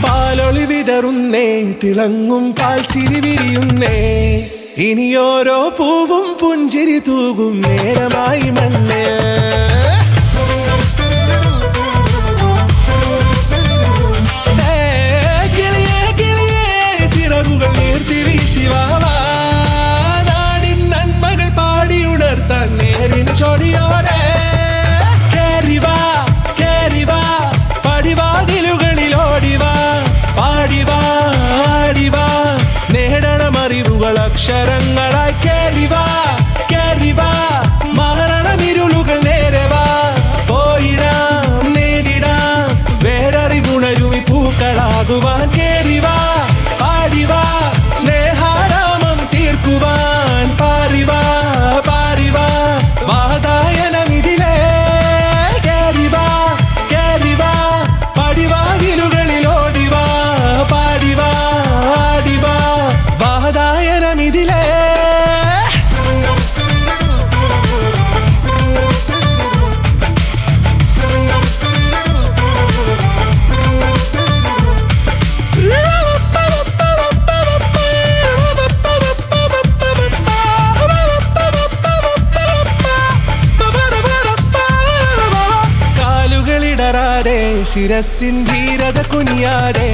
പാലൊളി വിതറുന്നേ, തിളങ്ങും പാൽച്ചിരി വിരിയുന്നേ, ഇനിയോരോ പൂവും പുഞ്ചിരി തൂകും നേരമായി മണ്ണേ. കിളിയേ കിളിയേ ചിറകുകൾ നീർത്തിവീശി വാ, നാടിൻ നന്മകൾ പാടിയുണർത്താൻ നേരിൻ ചൊടിയോടെ. കേറിവാ കേറിവാ പടിവാതിലുകളിലോടിവാ, പാടിവാ ആടിവാ നേടണമറിവുകൾ അക്ഷരങ്ങളായി. കേറിവാ കേറിവാ മരണമിരുളുകൾ നേരവാ, പോയിടാം നേടിടാം വേററിവുണരുമി പൂക്കളാകുവാൻ. കേറിവാ പാടിവാ സ്നേഹാരാമം തീർക്കുവാൻ, പാറിവാ പാറിവാ വാതായനമിതിലേ. കേറിവാ കേറിവാ പടിവാതിലുകളിലോടിവാ, പാടിവാ ആടിവാ വാതായനമിതിലേ. ശിരസിൻ ധീരത കുനിയാടെ,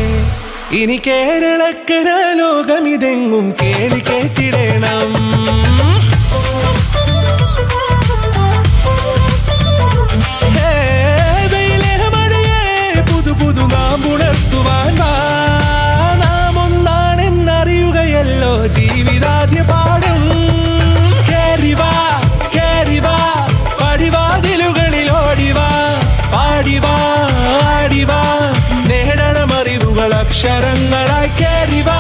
ഇനി കേരളക്കര ലോകമിതെങ്ങും കേളി കേട്ടിടണം. പുതു പുതു നാമ്പുണർത്തുവാൻ നാം ഒന്നാണെന്നറിയുകയല്ലോ ജീവിതാദ്യ പാഠം. കേറിവാ കേറിവാ പടിവാതിലുകളിലോടിവാ, പാടിവാ ആടിവാ നേടണമറിവുകൾ അക്ഷരങ്ങളായി. കേറിവാ